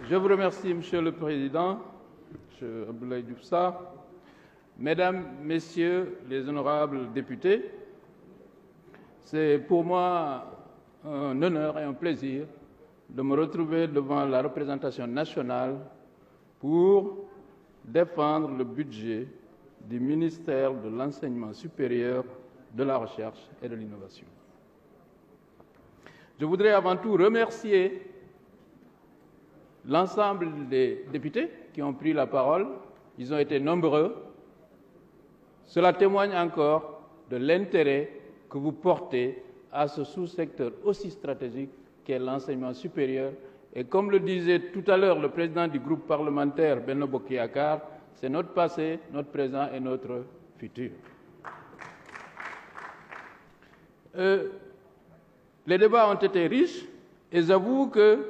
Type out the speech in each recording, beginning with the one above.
Je vous remercie, Monsieur le Président, M. Abdoulaye Diouf Sarr. Mesdames, Messieurs les honorables députés, c'est pour moi un honneur et un plaisir de me retrouver devant la représentation nationale pour défendre le budget du ministère de l'Enseignement supérieur, de la Recherche et de l'Innovation. Je voudrais avant tout remercier l'ensemble des députés qui ont pris la parole. Ils ont été nombreux. Cela témoigne encore de l'intérêt que vous portez à ce sous-secteur aussi stratégique qu'est l'enseignement supérieur. Et comme le disait tout à l'heure le président du groupe parlementaire Benno Bokk Yakaar, c'est notre passé, notre présent et notre futur. Les débats ont été riches et j'avoue que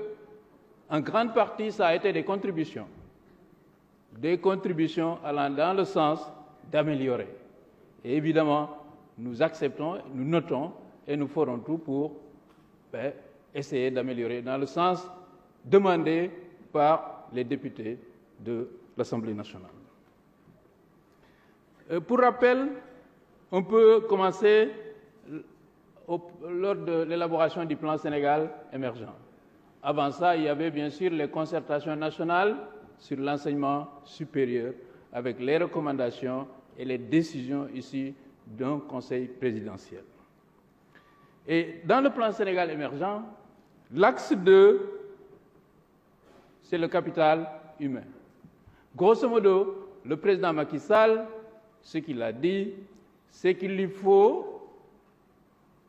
en grande partie, ça a été des contributions allant dans le sens d'améliorer. Et évidemment, nous acceptons, nous notons et nous ferons tout pour essayer d'améliorer dans le sens demandé par les députés de l'Assemblée nationale. Pour rappel, on peut commencer lors de l'élaboration du plan Sénégal émergent. Avant ça, il y avait bien sûr les concertations nationales sur l'enseignement supérieur avec les recommandations et les décisions ici d'un conseil présidentiel. Et dans le plan Sénégal émergent, l'axe 2, c'est le capital humain. Grosso modo, le président Macky Sall, ce qu'il a dit, c'est qu'il lui faut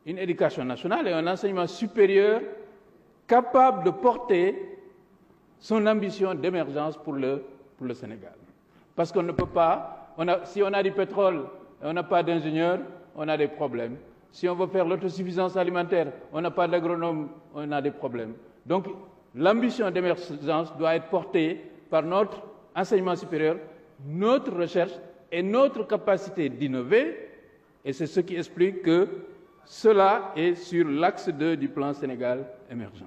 une éducation nationale et un enseignement supérieur capable de porter son ambition d'émergence pour le Sénégal. Parce qu'on ne peut pas, si on a du pétrole et on n'a pas d'ingénieurs, on a des problèmes. Si on veut faire l'autosuffisance alimentaire, on n'a pas d'agronome, on a des problèmes. Donc l'ambition d'émergence doit être portée par notre enseignement supérieur, notre recherche et notre capacité d'innover. Et c'est ce qui explique que cela est sur l'axe 2 du plan Sénégal émergent.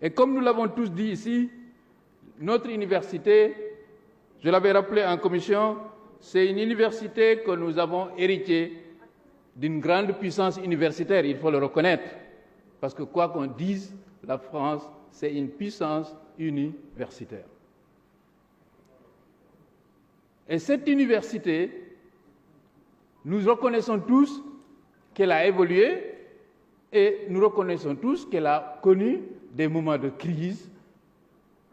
Et comme nous l'avons tous dit ici, notre université, je l'avais rappelé en commission, c'est une université que nous avons héritée d'une grande puissance universitaire, il faut le reconnaître. Parce que quoi qu'on dise, la France, c'est une puissance universitaire. Et cette université, nous reconnaissons tous qu'elle a évolué et nous reconnaissons tous qu'elle a connu des moments de crise.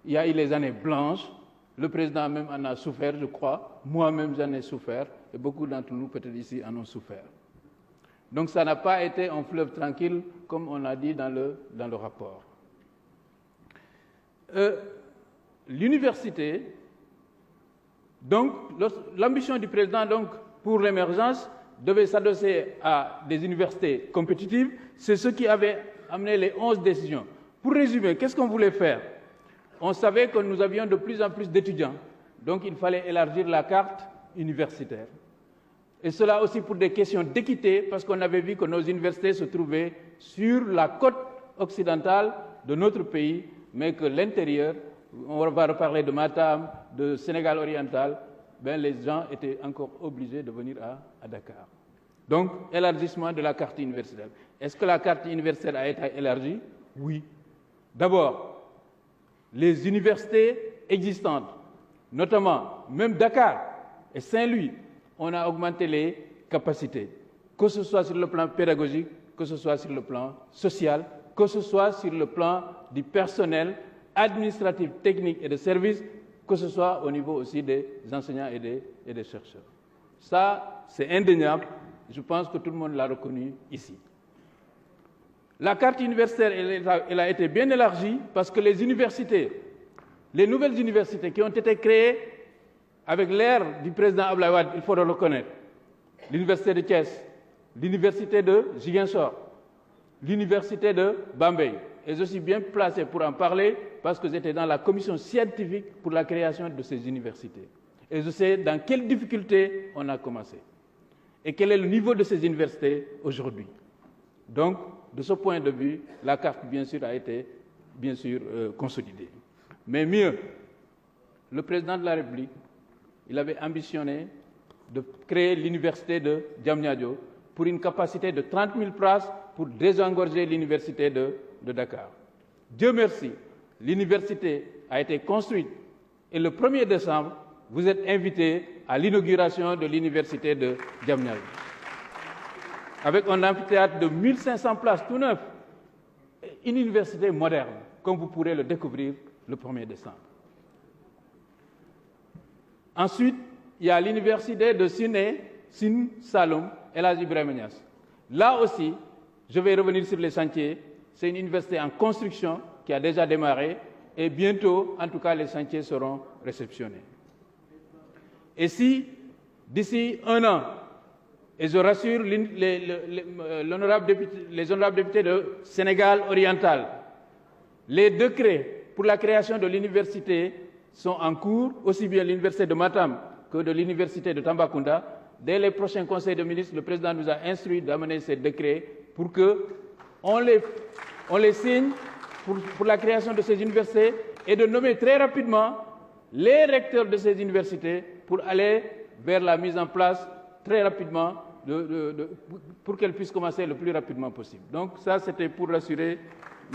Il y a eu les années blanches, le président même en a souffert, je crois, moi-même j'en ai souffert, et beaucoup d'entre nous peut-être ici en ont souffert. Donc ça n'a pas été un fleuve tranquille, comme on a dit dans le rapport. L'université, donc l'ambition du président donc, pour l'émergence devait s'adosser à des universités compétitives. C'est ce qui avait amené les 11 décisions. Pour résumer, qu'est-ce qu'on voulait faire? On savait que nous avions de plus en plus d'étudiants, donc il fallait élargir la carte universitaire. Et cela aussi pour des questions d'équité, parce qu'on avait vu que nos universités se trouvaient sur la côte occidentale de notre pays, mais que l'intérieur, on va reparler de Matam, de Sénégal oriental, les gens étaient encore obligés de venir à Dakar. Donc, élargissement de la carte universitaire. Est-ce que la carte universitaire a été élargie? Oui. D'abord, les universités existantes, notamment même Dakar et Saint-Louis, on a augmenté les capacités, que ce soit sur le plan pédagogique, que ce soit sur le plan social, que ce soit sur le plan du personnel administratif, technique et de services, que ce soit au niveau aussi des enseignants et des chercheurs. Ça, c'est indéniable. Je pense que tout le monde l'a reconnu ici. La carte universitaire, elle a été bien élargie parce que les universités, les nouvelles universités qui ont été créées avec l'ère du président Abdoulaye Wade, il faut le reconnaître, l'université de Thiès, l'université de Ziguinchor, l'université de Bambey. Et je suis bien placé pour en parler parce que j'étais dans la commission scientifique pour la création de ces universités. Et je sais dans quelles difficultés on a commencé et quel est le niveau de ces universités aujourd'hui. Donc, de ce point de vue, la carte, bien sûr, a été bien sûr, consolidée. Mais mieux, le président de la République, il avait ambitionné de créer l'université de Diamniadio pour une capacité de 30 000 places pour désengorger l'université de Dakar. Dieu merci, l'université a été construite et le 1er décembre, vous êtes invités à l'inauguration de l'université de Diamniadio. Avec un amphithéâtre de 1500 places tout neuf, une université moderne, comme vous pourrez le découvrir le 1er décembre. Ensuite, il y a l'université de Sine Saloum, El Hadji Ibrahima Niass. Là aussi, je vais revenir sur les chantiers. C'est une université en construction qui a déjà démarré et bientôt, en tout cas, les chantiers seront réceptionnés. Et si, d'ici un an, et je rassure les honorables députés de Sénégal oriental, les décrets pour la création de l'université sont en cours, aussi bien l'université de Matam que de l'université de Tambacounda. Dès les prochains conseils de ministres, le président nous a instruit d'amener ces décrets pour qu'on les signe pour la création de ces universités et de nommer très rapidement les recteurs de ces universités pour aller vers la mise en place très rapidement, pour qu'elles puissent commencer le plus rapidement possible. Donc ça, c'était pour rassurer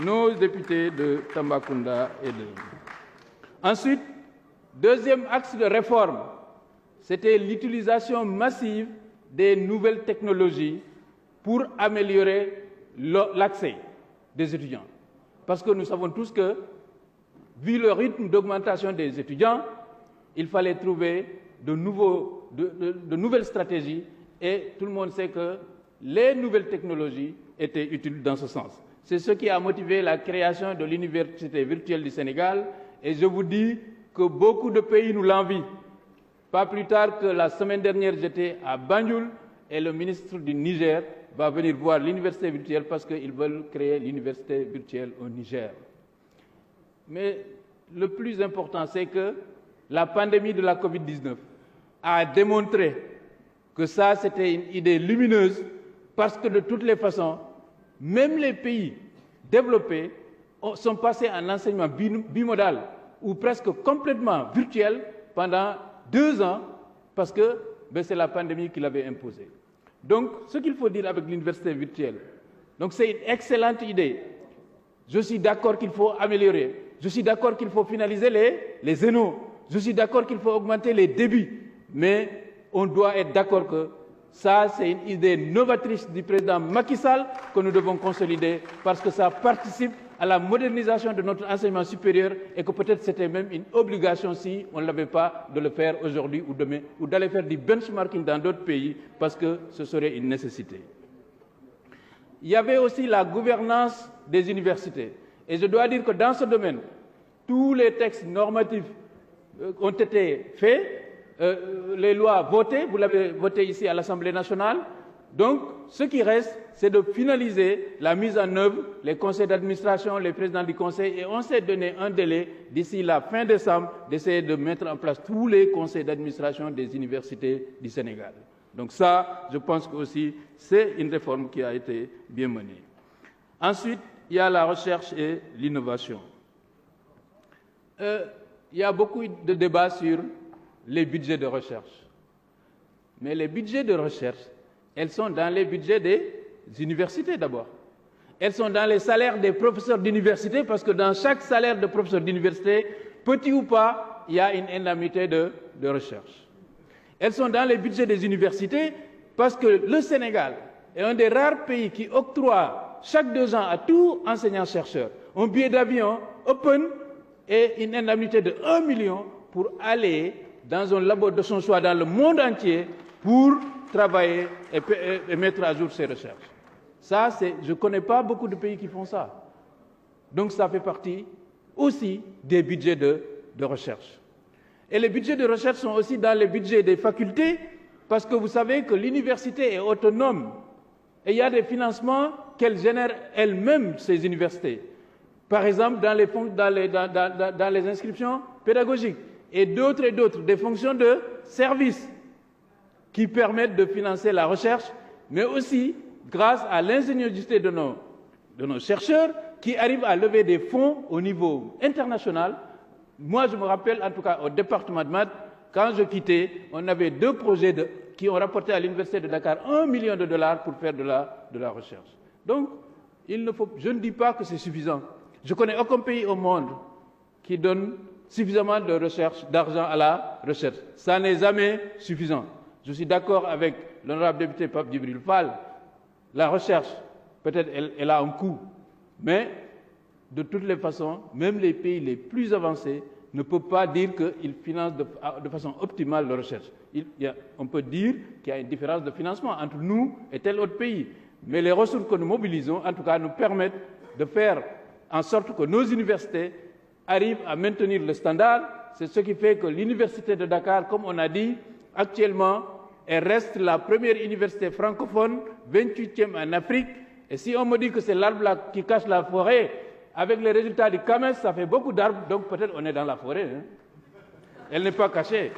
nos députés de Tambacounda et de... Ensuite, deuxième axe de réforme, c'était l'utilisation massive des nouvelles technologies pour améliorer l'accès des étudiants. Parce que nous savons tous que, vu le rythme d'augmentation des étudiants, il fallait trouver de nouvelles stratégies et tout le monde sait que les nouvelles technologies étaient utiles dans ce sens. C'est ce qui a motivé la création de l'Université virtuelle du Sénégal et je vous dis que beaucoup de pays nous l'envient. Pas plus tard que la semaine dernière, j'étais à Banjul et le ministre du Niger va venir voir l'université virtuelle parce qu'ils veulent créer l'université virtuelle au Niger. Mais le plus important, c'est que la pandémie de la Covid-19 a démontré que ça, c'était une idée lumineuse parce que de toutes les façons, même les pays développés sont passés en enseignement bimodal ou presque complètement virtuel pendant 2 ans parce que c'est la pandémie qui l'avait imposé. Donc, ce qu'il faut dire avec l'université virtuelle, c'est une excellente idée. Je suis d'accord qu'il faut améliorer. Je suis d'accord qu'il faut finaliser les zénos. Je suis d'accord qu'il faut augmenter les débits. Mais on doit être d'accord que ça, c'est une idée novatrice du président Macky Sall que nous devons consolider parce que ça participe à la modernisation de notre enseignement supérieur et que peut-être c'était même une obligation si on ne l'avait pas de le faire aujourd'hui ou demain ou d'aller faire du benchmarking dans d'autres pays parce que ce serait une nécessité. Il y avait aussi la gouvernance des universités. Et je dois dire que dans ce domaine, tous les textes normatifs ont été faits, les lois votées, vous l'avez voté ici à l'Assemblée nationale. Donc, ce qui reste, c'est de finaliser la mise en œuvre, les conseils d'administration, les présidents du conseil, et on s'est donné un délai d'ici la fin décembre d'essayer de mettre en place tous les conseils d'administration des universités du Sénégal. Donc ça, je pense que aussi, c'est une réforme qui a été bien menée. Ensuite, il y a la recherche et l'innovation. Il y a beaucoup de débats sur les budgets de recherche. Mais les budgets de recherche, elles sont dans les budgets des universités d'abord. Elles sont dans les salaires des professeurs d'université parce que dans chaque salaire de professeur d'université, petit ou pas, il y a une indemnité de recherche. Elles sont dans les budgets des universités parce que le Sénégal est un des rares pays qui octroie chaque 2 ans à tout enseignant-chercheur un billet d'avion open et une indemnité de 1 million pour aller dans un labo de son choix dans le monde entier pour travailler et mettre à jour ses recherches. Ça, je ne connais pas beaucoup de pays qui font ça. Donc ça fait partie aussi des budgets de recherche. Et les budgets de recherche sont aussi dans les budgets des facultés parce que vous savez que l'université est autonome et il y a des financements qu'elle génère elle-même, ces universités. Par exemple, dans les inscriptions pédagogiques et d'autres, des fonctions de service qui permettent de financer la recherche, mais aussi grâce à l'ingéniosité de nos chercheurs qui arrive à lever des fonds au niveau international. Moi, je me rappelle, en tout cas, au département de maths, quand je quittais, on avait 2 projets qui ont rapporté à l'Université de Dakar $1 million pour faire de la recherche. Donc, je ne dis pas que c'est suffisant. Je connais aucun pays au monde qui donne suffisamment de recherche, d'argent à la recherche. Ça n'est jamais suffisant. Je suis d'accord avec l'honorable député Pape Djibril Fall. La recherche, peut-être elle a un coût, mais de toutes les façons, même les pays les plus avancés ne peuvent pas dire qu'ils financent de façon optimale la recherche. On peut dire qu'il y a une différence de financement entre nous et tel autre pays. Mais les ressources que nous mobilisons, en tout cas, nous permettent de faire en sorte que nos universités arrivent à maintenir le standard. C'est ce qui fait que l'Université de Dakar, comme on a dit, actuellement, elle reste la première université francophone, 28e en Afrique. Et si on me dit que c'est l'arbre qui cache la forêt, avec les résultats du CAMES, ça fait beaucoup d'arbres, donc peut-être on est dans la forêt. Hein. Elle n'est pas cachée.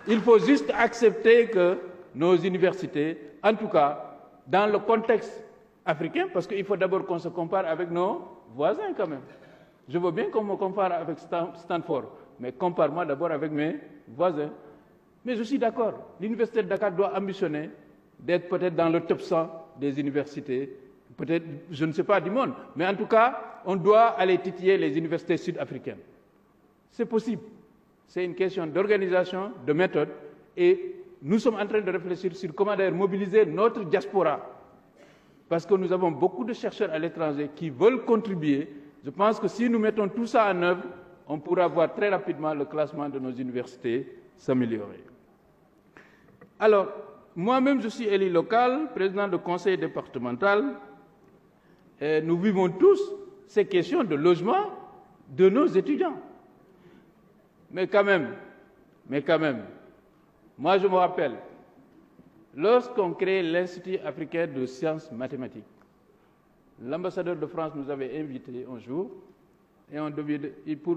Il faut juste accepter que nos universités, en tout cas, dans le contexte africain, parce qu'il faut d'abord qu'on se compare avec nos voisins quand même. Je veux bien qu'on me compare avec Stanford, mais compare-moi d'abord avec mes voisins. Mais je suis d'accord, l'Université de Dakar doit ambitionner d'être peut-être dans le top 100 des universités, peut-être, je ne sais pas, du monde, mais en tout cas, on doit aller titiller les universités sud-africaines. C'est possible. C'est une question d'organisation, de méthode, et nous sommes en train de réfléchir sur comment d'ailleurs mobiliser notre diaspora, parce que nous avons beaucoup de chercheurs à l'étranger qui veulent contribuer. Je pense que si nous mettons tout ça en œuvre, on pourra voir très rapidement le classement de nos universités s'améliorer. Alors, moi-même, je suis élu local, président de conseil départemental, et nous vivons tous ces questions de logement de nos étudiants. Mais quand même, moi je me rappelle, lorsqu'on crée l'Institut africain de sciences mathématiques, l'ambassadeur de France nous avait invités un jour et on devait, pour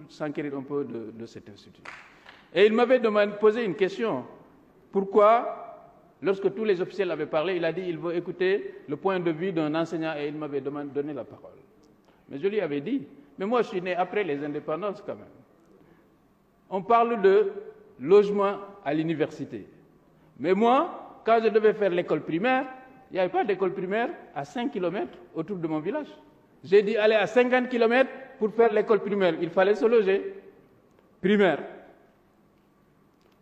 s'enquérir un peu de cet institut. Et il m'avait posé une question. Pourquoi, lorsque tous les officiels avaient parlé, il a dit qu'il veut écouter le point de vue d'un enseignant et il m'avait donné la parole. Mais je lui avais dit, mais moi je suis né après les indépendances quand même. On parle de logement à l'université. Mais moi, quand je devais faire l'école primaire, il n'y avait pas d'école primaire à 5 km autour de mon village. J'ai dit aller à 50 km pour faire l'école primaire. Il fallait se loger. Primaire.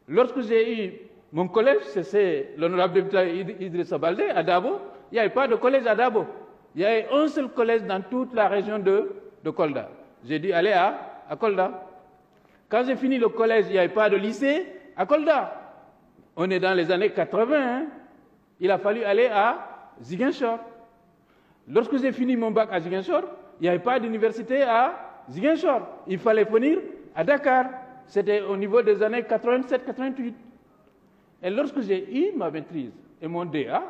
Lorsque j'ai eu mon collège, c'est l'honorable député Idrissa Baldé à Dabo, il n'y avait pas de collège à Dabo. Il y avait un seul collège dans toute la région de Kolda. J'ai dû aller à Kolda. Quand j'ai fini le collège, il n'y avait pas de lycée à Kolda. On est dans les années 80. Hein. Il a fallu aller à Ziguinchor. Lorsque j'ai fini mon bac à Ziguinchor, il n'y avait pas d'université à Ziguinchor. Il fallait venir à Dakar. C'était au niveau des années 87-88. Et lorsque j'ai eu ma maîtrise et mon DA,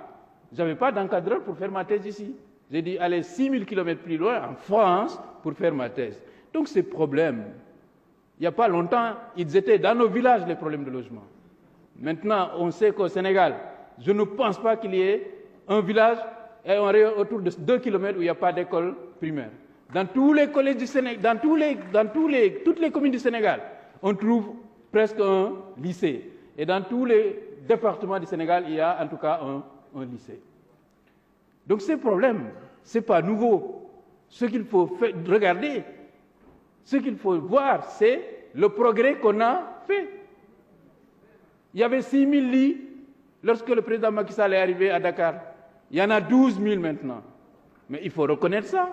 je n'avais pas d'encadreur pour faire ma thèse ici. J'ai dû aller 6000 km plus loin, en France, pour faire ma thèse. Donc ces problèmes, il n'y a pas longtemps, ils étaient dans nos villages, les problèmes de logement. Maintenant, on sait qu'au Sénégal, je ne pense pas qu'il y ait un village et un rayon autour de 2 km où il n'y a pas d'école primaire. Dans tous les collèges du Sénégal, toutes les communes du Sénégal, on trouve presque un lycée. Et dans tous les départements du Sénégal, il y a en tout cas un lycée. Donc ces problèmes, ce n'est pas nouveau. Ce qu'il faut regarder, ce qu'il faut voir, c'est le progrès qu'on a fait. Il y avait 6 000 lits lorsque le président Macky Sall est arrivé à Dakar. Il y en a 12 000 maintenant. Mais il faut reconnaître ça.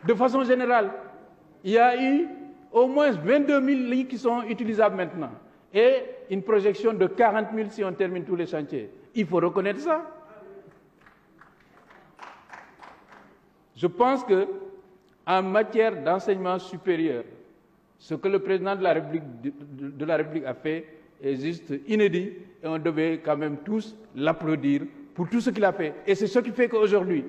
De façon générale, il y a eu au moins 22 000 lits qui sont utilisables maintenant. Et une projection de 40 000 si on termine tous les chantiers. Il faut reconnaître ça. Je pense qu'en matière d'enseignement supérieur, ce que le président de la République a fait est juste inédit et on devait quand même tous l'applaudir pour tout ce qu'il a fait. Et c'est ce qui fait qu'aujourd'hui,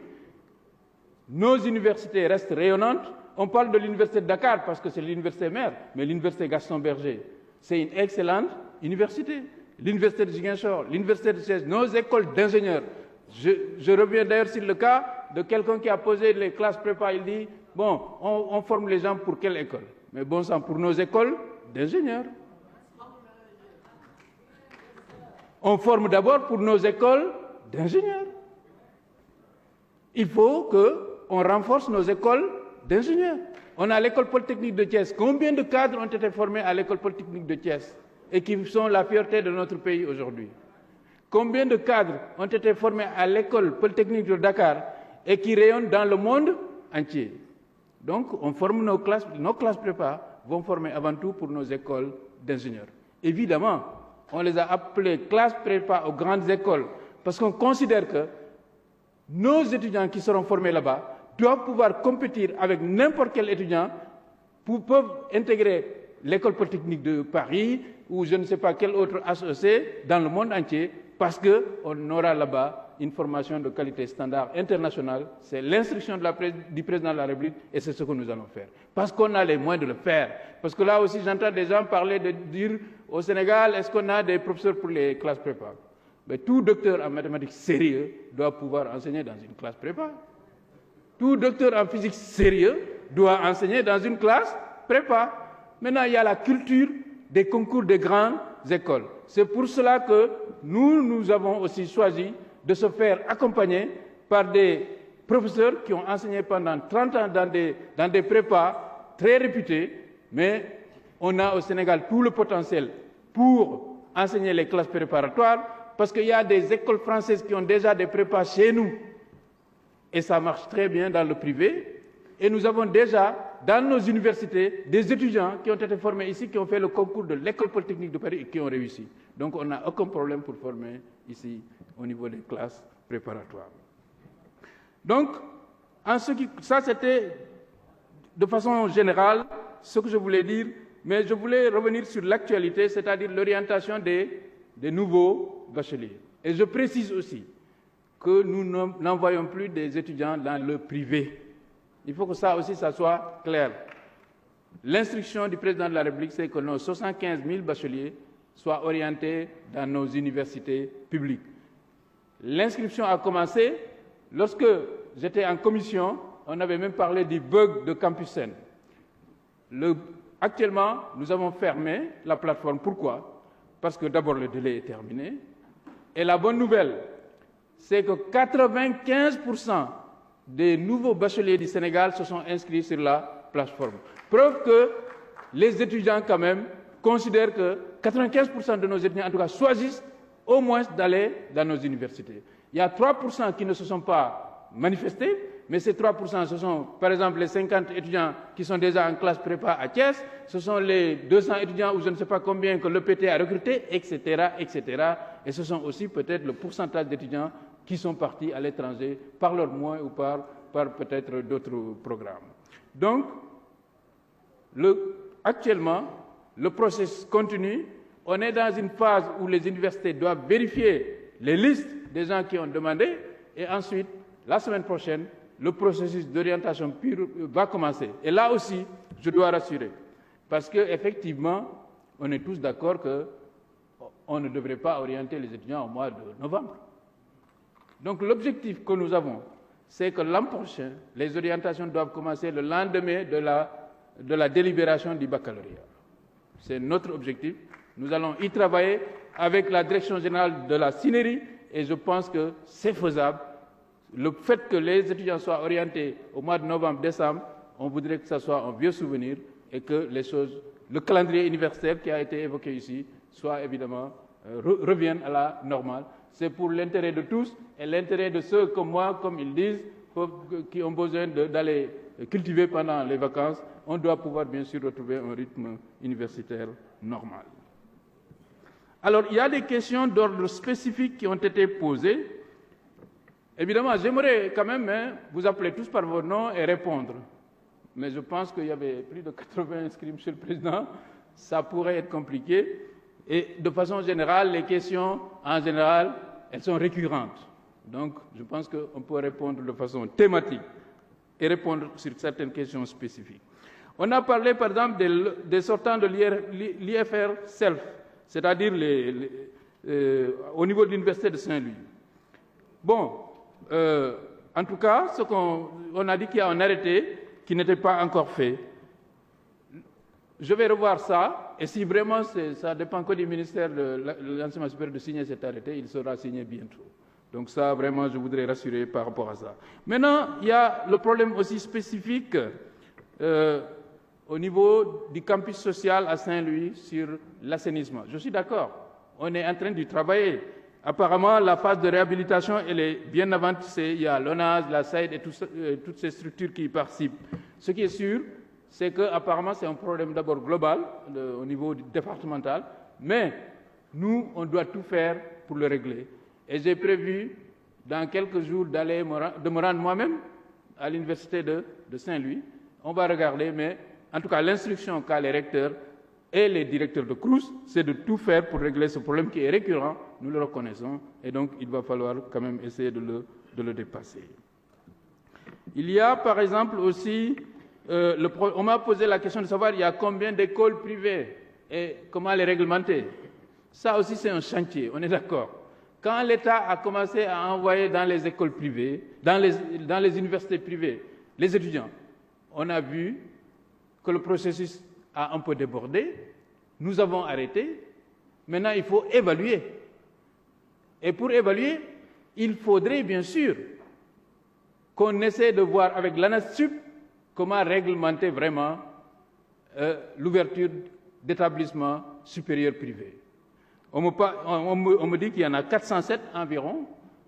nos universités restent rayonnantes. On parle de l'université de Dakar parce que c'est l'université mère, mais l'université Gaston Berger, c'est une excellente université. L'université de Ziguinchor, l'université de Thiès, nos écoles d'ingénieurs. Je reviens d'ailleurs sur le cas de quelqu'un qui a posé les classes prépa, il dit, bon, on forme les gens pour quelle école? Mais bon sang, pour nos écoles d'ingénieurs. On forme d'abord pour nos écoles d'ingénieurs. Il faut qu'on renforce nos écoles d'ingénieurs. On a l'école polytechnique de Thiès. Combien de cadres ont été formés à l'école polytechnique de Thiès et qui sont la fierté de notre pays aujourd'hui? Combien de cadres ont été formés à l'école polytechnique de Dakar et qui rayonnent dans le monde entier? Donc, on forme nos classes prépa vont former avant tout pour nos écoles d'ingénieurs. Évidemment, on les a appelées classes prépa aux grandes écoles parce qu'on considère que nos étudiants qui seront formés là-bas doivent pouvoir compétir avec n'importe quel étudiant peuvent intégrer l'école polytechnique de Paris ou je ne sais pas quel autre HEC dans le monde entier parce qu'on aura là-bas une formation de qualité standard internationale. C'est l'instruction du président de la République et c'est ce que nous allons faire. Parce qu'on a les moyens de le faire. Parce que là aussi, j'entends des gens parler de dire au Sénégal, est-ce qu'on a des professeurs pour les classes prépa? Mais tout docteur en mathématiques sérieux doit pouvoir enseigner dans une classe prépa. Tout docteur en physique sérieux doit enseigner dans une classe prépa. Maintenant, il y a la culture des concours des grandes écoles. C'est pour cela que nous avons aussi choisi de se faire accompagner par des professeurs qui ont enseigné pendant 30 ans dans des prépas très réputés, mais on a au Sénégal tout le potentiel pour enseigner les classes préparatoires, parce qu'il y a des écoles françaises qui ont déjà des prépas chez nous, et ça marche très bien dans le privé, et nous avons déjà dans nos universités des étudiants qui ont été formés ici, qui ont fait le concours de l'école polytechnique de Paris et qui ont réussi. Donc on n'a aucun problème pour former ici au niveau des classes préparatoires. Donc, ça c'était de façon générale ce que je voulais dire, mais je voulais revenir sur l'actualité, c'est-à-dire l'orientation des nouveaux bacheliers. Et je précise aussi que nous n'envoyons plus des étudiants dans le privé. Il faut que ça aussi, ça soit clair. L'instruction du président de la République, c'est que nos 75 000 bacheliers soient orientés dans nos universités publiques. L'inscription a commencé lorsque j'étais en commission, on avait même parlé du bug de Campusen. Actuellement, nous avons fermé la plateforme. Pourquoi? Parce que d'abord le délai est terminé. Et la bonne nouvelle, c'est que 95% des nouveaux bacheliers du Sénégal se sont inscrits sur la plateforme. Preuve que les étudiants, quand même, considèrent que 95% de nos étudiants, en tout cas, choisissent au moins d'aller dans nos universités. Il y a 3% qui ne se sont pas manifestés, mais ces 3%, ce sont, par exemple, les 50 étudiants qui sont déjà en classe prépa à Thiès, ce sont les 200 étudiants ou je ne sais pas combien que l'EPT a recruté, etc., etc. Et ce sont aussi peut-être le pourcentage d'étudiants qui sont partis à l'étranger par leurs moyens ou par peut-être d'autres programmes. Donc, actuellement, le processus continue. On est dans une phase où les universités doivent vérifier les listes des gens qui ont demandé et ensuite, la semaine prochaine, le processus d'orientation pure va commencer. Et là aussi, je dois rassurer, parce qu'effectivement, on est tous d'accord qu'on ne devrait pas orienter les étudiants au mois de novembre. Donc l'objectif que nous avons, c'est que l'an prochain, les orientations doivent commencer le lendemain de la délibération du baccalauréat. C'est notre objectif. Nous allons y travailler avec la direction générale de la Cinérie et je pense que c'est faisable. Le fait que les étudiants soient orientés au mois de novembre, décembre, on voudrait que ça soit un vieux souvenir et que les choses, le calendrier universitaire qui a été évoqué ici, soit évidemment, revienne à la normale. C'est pour l'intérêt de tous et l'intérêt de ceux comme moi, comme ils disent, qui ont besoin d'aller cultiver pendant les vacances. On doit pouvoir bien sûr retrouver un rythme universitaire normal. Alors, il y a des questions d'ordre spécifique qui ont été posées. Évidemment, j'aimerais quand même vous appeler tous par vos noms et répondre. Mais je pense qu'il y avait plus de 80 inscrits, Monsieur le Président. Ça pourrait être compliqué. Et de façon générale, les questions, en général, elles sont récurrentes. Donc, je pense qu'on peut répondre de façon thématique et répondre sur certaines questions spécifiques. On a parlé, par exemple, des sortants de l'IFR Self, c'est-à-dire au niveau de l'Université de Saint-Louis. Bon, en tout cas, ce qu'on a dit qu'il y a un arrêté qui n'était pas encore fait. Je vais revoir ça, et si vraiment ça dépend que du ministère de l'enseignement supérieur de signer cet arrêté, il sera signé bientôt. Donc ça, vraiment, je voudrais rassurer par rapport à ça. Maintenant, il y a le problème aussi spécifique au niveau du campus social à Saint-Louis sur l'assainissement. Je suis d'accord, on est en train d'y travailler. Apparemment, la phase de réhabilitation, elle est bien avancée. Il y a l'ONAS, la SAID et toutes ces structures qui y participent. Ce qui est sûr, c'est qu'apparemment, c'est un problème d'abord global au niveau départemental, mais nous, on doit tout faire pour le régler. Et j'ai prévu, dans quelques jours, de me rendre moi-même à l'université de Saint-Louis. On va regarder, mais en tout cas, l'instruction qu'a les recteurs et les directeurs de CROUS, c'est de tout faire pour régler ce problème qui est récurrent, nous le reconnaissons, et donc il va falloir quand même essayer de le dépasser. Il y a par exemple aussi, on m'a posé la question de savoir il y a combien d'écoles privées et comment les réglementer. Ça aussi c'est un chantier, on est d'accord. Quand l'État a commencé à envoyer dans les écoles privées, dans les universités privées, les étudiants, on a vu que le processus a un peu débordé, nous avons arrêté, maintenant il faut évaluer. Et pour évaluer, il faudrait bien sûr qu'on essaie de voir avec l'ANASUP comment réglementer vraiment l'ouverture d'établissements supérieurs privés. On me dit qu'il y en a 407 environ,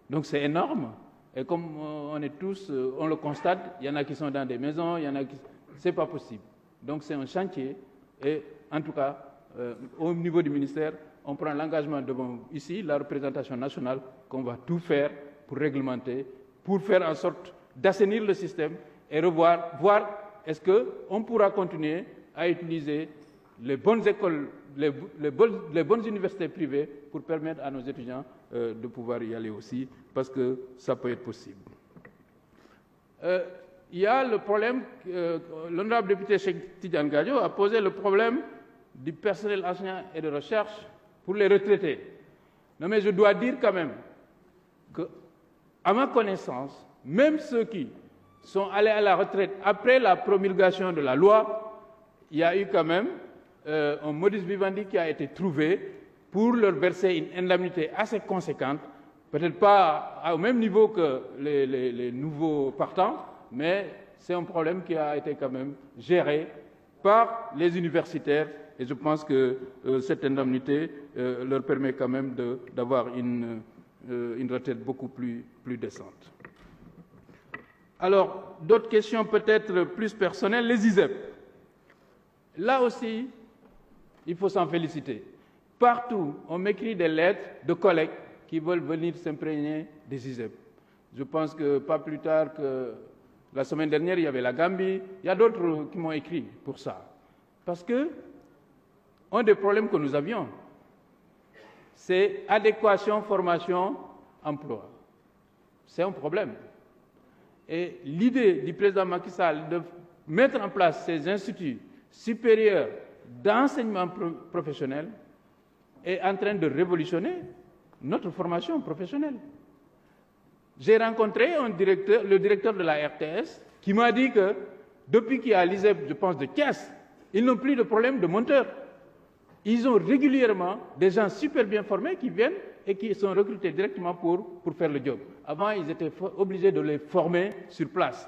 donc c'est énorme. Et comme on est tous, on le constate, il y en a qui sont dans des maisons, il y en a qui... C'est pas possible. Donc c'est un chantier et en tout cas, au niveau du ministère, on prend l'engagement devant ici, la représentation nationale, qu'on va tout faire pour réglementer, pour faire en sorte d'assainir le système et voir est-ce qu'on pourra continuer à utiliser les bonnes écoles, les bonnes universités privées pour permettre à nos étudiants de pouvoir y aller aussi, parce que ça peut être possible. Il y a le problème, l'honorable député Cheikh Tidiane Gadio a posé le problème du personnel enseignant et de recherche pour les retraités. Non mais je dois dire quand même qu'à ma connaissance, même ceux qui sont allés à la retraite après la promulgation de la loi, il y a eu quand même un modus vivendi qui a été trouvé pour leur verser une indemnité assez conséquente, peut-être pas au même niveau que les nouveaux partants, mais c'est un problème qui a été quand même géré par les universitaires et je pense que cette indemnité leur permet quand même d'avoir une retraite beaucoup plus décente. Alors, d'autres questions peut-être plus personnelles, les ISEP. Là aussi, il faut s'en féliciter. Partout, on m'écrit des lettres de collègues qui veulent venir s'imprégner des ISEP. Je pense que pas plus tard que la semaine dernière, il y avait la Gambie. Il y a d'autres qui m'ont écrit pour ça. Parce que un des problèmes que nous avions, c'est adéquation, formation, emploi. C'est un problème. Et l'idée du président Macky Sall de mettre en place ces instituts supérieurs d'enseignement professionnel est en train de révolutionner notre formation professionnelle. J'ai rencontré le directeur de la RTS qui m'a dit que depuis qu'il y a l'ISEP, je pense, de Thiès, ils n'ont plus de problème de monteurs. Ils ont régulièrement des gens super bien formés qui viennent et qui sont recrutés directement pour faire le job. Avant, ils étaient obligés de les former sur place.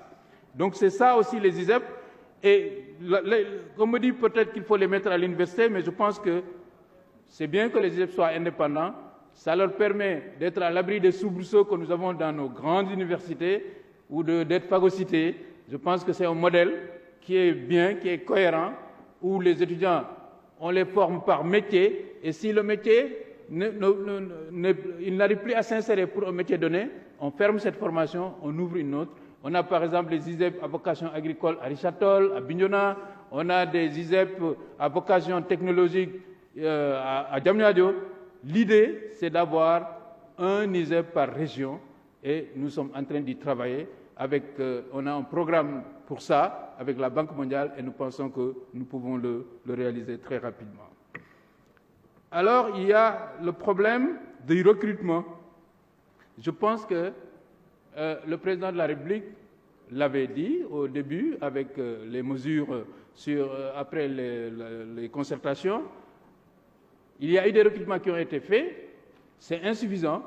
Donc c'est ça aussi les ISEP. Et on me dit peut-être qu'il faut les mettre à l'université, mais je pense que c'est bien que les ISEP soient indépendants. Ça leur permet d'être à l'abri des soubresauts que nous avons dans nos grandes universités ou d'être phagocytés. Je pense que c'est un modèle qui est bien, qui est cohérent, où les étudiants, on les forme par métier, et si le métier, il n'arrive plus à s'insérer pour un métier donné, on ferme cette formation, on ouvre une autre. On a par exemple les ISEP à vocation agricole à Richard-Toll, à Bignona, on a des ISEP à vocation technologique à Diamniadio. L'idée, c'est d'avoir un ISEP par région et nous sommes en train d'y travailler. On a un programme pour ça avec la Banque mondiale et nous pensons que nous pouvons le réaliser très rapidement. Alors, il y a le problème du recrutement. Je pense que le président de la République l'avait dit au début avec les mesures après les concertations. Il y a eu des recrutements qui ont été faits, c'est insuffisant.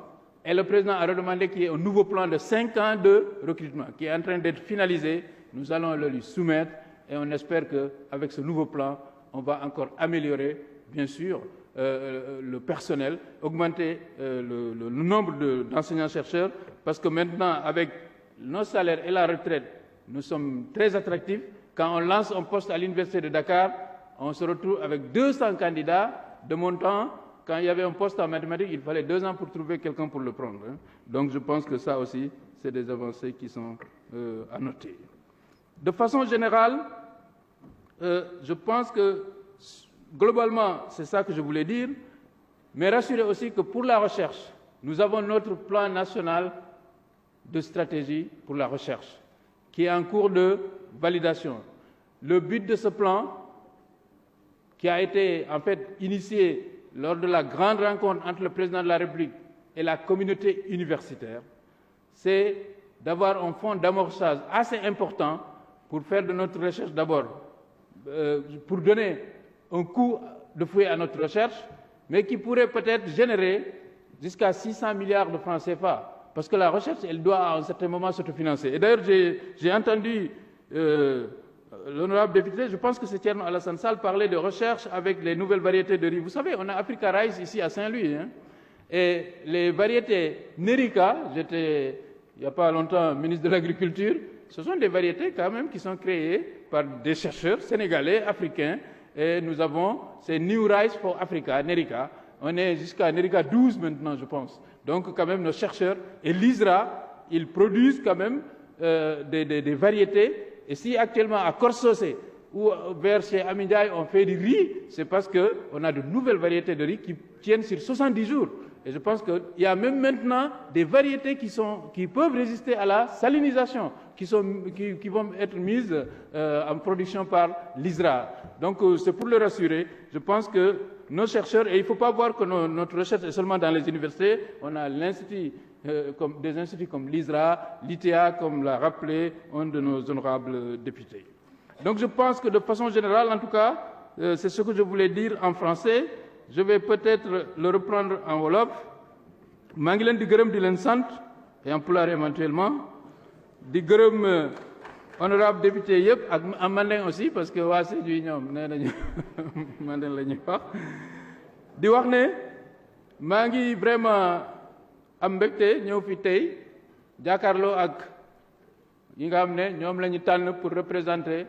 Et le président a redemandé qu'il y ait un nouveau plan de 5 ans de recrutement qui est en train d'être finalisé. Nous allons le lui soumettre et on espère qu'avec ce nouveau plan, on va encore améliorer, bien sûr, le personnel, augmenter le nombre d'enseignants-chercheurs, parce que maintenant, avec nos salaires et la retraite, nous sommes très attractifs. Quand on lance un poste à l'Université de Dakar, on se retrouve avec 200 candidats de mon temps. Quand il y avait un poste en mathématiques, il fallait 2 ans pour trouver quelqu'un pour le prendre. Donc je pense que ça aussi, c'est des avancées qui sont à noter. De façon générale, je pense que globalement, c'est ça que je voulais dire, mais rassurer aussi que pour la recherche, nous avons notre plan national de stratégie pour la recherche, qui est en cours de validation. Le but de ce plan, qui a été en fait initié lors de la grande rencontre entre le président de la République et la communauté universitaire, c'est d'avoir un fonds d'amorçage assez important pour faire de notre recherche d'abord, pour donner un coup de fouet à notre recherche, mais qui pourrait peut-être générer jusqu'à 600 milliards de francs CFA, parce que la recherche, elle doit à un certain moment s'autofinancer. Et d'ailleurs, j'ai entendu l'honorable député, je pense que c'est Thierno Alassane Sall, parler de recherche avec les nouvelles variétés de riz. Vous savez, on a Africa Rice ici à Saint-Louis, et les variétés Nerica, j'étais il n'y a pas longtemps ministre de l'Agriculture, ce sont des variétés quand même qui sont créées par des chercheurs sénégalais, africains, et nous avons ces New Rice for Africa, Nerica. On est jusqu'à Nerica 12 maintenant, je pense. Donc quand même nos chercheurs, et l'ISRA, ils produisent quand même des variétés. Et si actuellement à Corsocé ou vers chez Amindiaye on fait du riz, c'est parce qu'on a de nouvelles variétés de riz qui tiennent sur 70 jours. Et je pense qu'il y a même maintenant des variétés qui peuvent résister à la salinisation, qui vont être mises en production par l'ISRA. Donc c'est pour le rassurer. Je pense que nos chercheurs, et il ne faut pas voir que notre recherche est seulement dans les universités, on a l'institut, des instituts comme l'ISRA, l'ITA, comme l'a rappelé un de nos honorables députés. Donc je pense que de façon générale, en tout cas, c'est ce que je voulais dire en français. Je vais peut-être le reprendre en wolof. maa ngi leen di gërëm di leen sant et en pulaar éventuellement di gërëm honorable député yëpp ak en mandeng aussi parce que waa Sédhiou ñoom nee nañu mandeng la ñuy wax di wax ne maa ngi vraiment am mbégte ñëw fi tey jàkkaarloo ak yi nga xam ne ñoom la ñu tànn pour représenter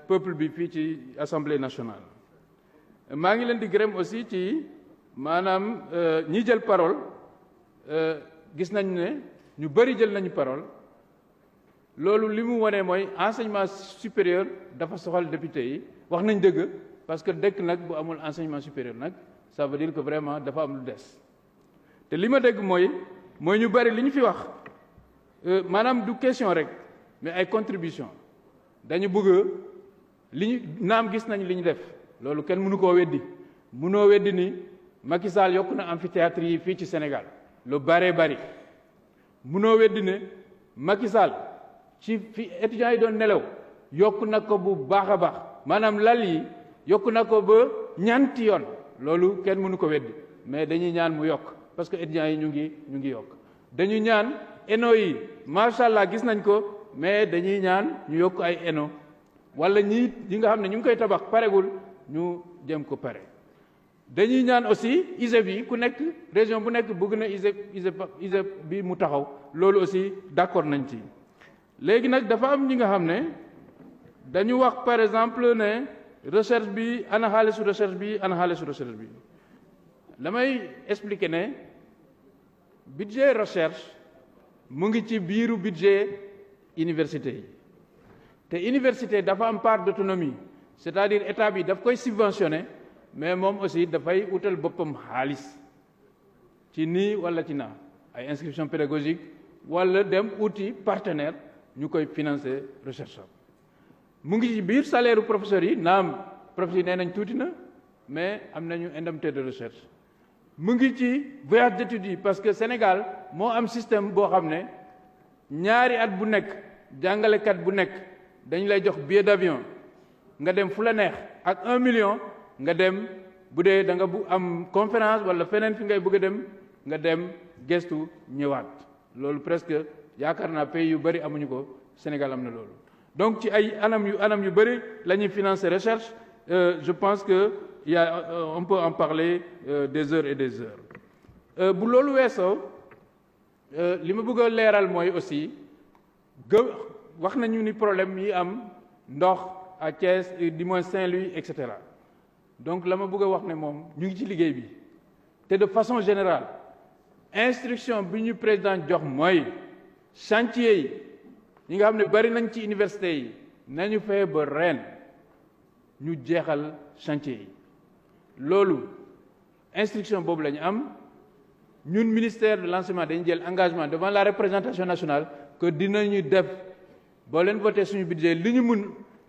peuple bi fii ci Assemblée nationale. maa ngi leen di gërëm aussi ci maanaam ñi jël parole gis nañ ne ñu bëri jël nañu parole loolu li mu wane mooy enseignement supérieur dafa soxal député yi wax nañ dëgg parce que dëkk nag bu amul enseignement supérieur nag ça veut dire que vraiment dafa am lu des te li ma dégg mooy ñu bëri li ñu fi wax maanaam du question rek mais ay contribution dañu bëgg li ñu naam gis nañ li ñu def loolu kenn mënu koo weddi mënoo weddi ni Macky Sall yokk na amphithéâtre yi fii ci Sénégal lu bare bari mënoo weddi ne Macky Sall ci fi étudiants yi doon nelaw yokk na ko bu baax a baax maanaam lal yi yokk na ko ba ñanti yoon loolu kenn mënu ko weddi mais dañuy ñaan mu yokk parce que étudiants yi ñu ngi yokk dañu ñaan ENO yi macha allah gis nañ ko mais dañuy ñaan ñu yokk ay ENO wala ñi nga xam ne ñu ngi koy tabax paregul ñu jëm ko pare dañuy ñaan aussi ISEP yi ku nekk région bu nekk bëgg na ISEP bi mu taxaw loolu aussi d'accord nañ ci léegi nag dafa am ñi nga xam ne dañu wax par exemple ne recherche bi ana xaalisu recherche bi ana xaalisu recherche bi damay expliquer ne budget recherche mu ngi ci biiru budget université yi te université dafa am part d'autonomie c'est-à-dire état bi daf koy subventionner mais moom aussi dafay utal boppam xaalis ci nii wala ci naa ay inscription pédagogique wala dem uti partenaire ñu koy financer recherche mu ngi ci biir salaire professeurs yi naam professeurs yi nee nañ tuuti na mais am nañu indemnité de recherche mu ngi ci voyage d'études yi parce que Sénégal moo am système boo xam ne ñaari at bu nekk jàngalekat bu nekk dañ lay jox billet d'avion nga dem fu la neex ak 1 million nga dem bu dee da nga bu am conférence wala feneen fi ngay bëgg a dem nga dem gestu ñëwaat loolu presque yaakaar naa pays yu bëri amuñu ko Sénégal am na loolu. donc ci ay anam yu bëri la ñuy financer recherche je pense que on peut en parler des heures et des heures. bu loolu weesoo li ma bëgg a leeral mooy aussi wax nañu ni problème yi am ndox à Thiès du moins Saint-Louis et cetera donc la ma bëgg a wax ne moom ñu ngi ci liggéey bi te de façon générale instruction bi ñu président jox mooy chantier yi ñi nga xam ne bari nañ ci université yi nañu fexe ba ren ñu jeexal chantier yi loolu instruction boobu la ñu am ñun ministère de l'enseignement dañu jël engagement devant la représentation nationale que dinañu def boo leen voté suñu budget li ñu mun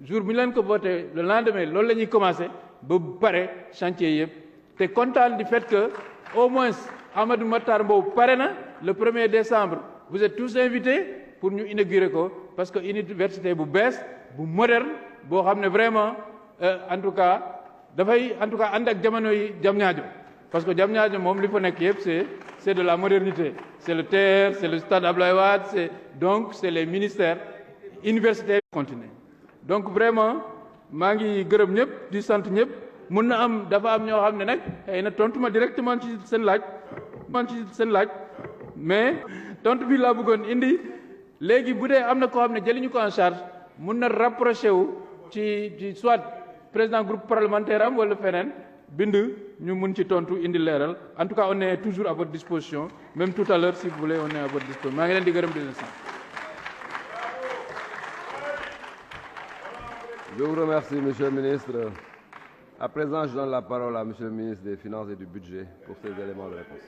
jour bu ñu leen ko voté le lendemain loolu la ñuy commencé ba pare chantier yëpp te kontaan du fait que au moins Amadou Matar Mbow pare na le 1er décembre vous êtes tous invités pour ñu inaugurer ko parce que université bu bees bu moderne boo xam ne vraiment en tout cas dafay en tout cas ànd ak jamono yi Diamniadio parce que Diamniadio moom li fa nekk yëpp c'est de la modernité c'est le TER c'est le stade Abdoulaye Wade c'est les ministères universitaires continue donc vraiment maa ngi gërëm ñëpp di sant ñëpp mun na am dafa am ñoo xam ne nag xëy na tontu ma directement ci seen laaj mais tontu bi laa bëggoon indi léegi bu dee am na koo xam ne jëliñu ko en charge mun na rapproché wu ci soit président groupe parlementaire am wala feneen bind ñu mun ci tontu indi leeral en tout cas on est toujours à votre disposition même tout à l'heure si vous voulez on est à votre disposition maa ngi leen di gërëm di leen sant. Je vous remercie, Monsieur le ministre. À présent, je donne la parole à Monsieur le ministre des Finances et du Budget pour ces éléments de réponse.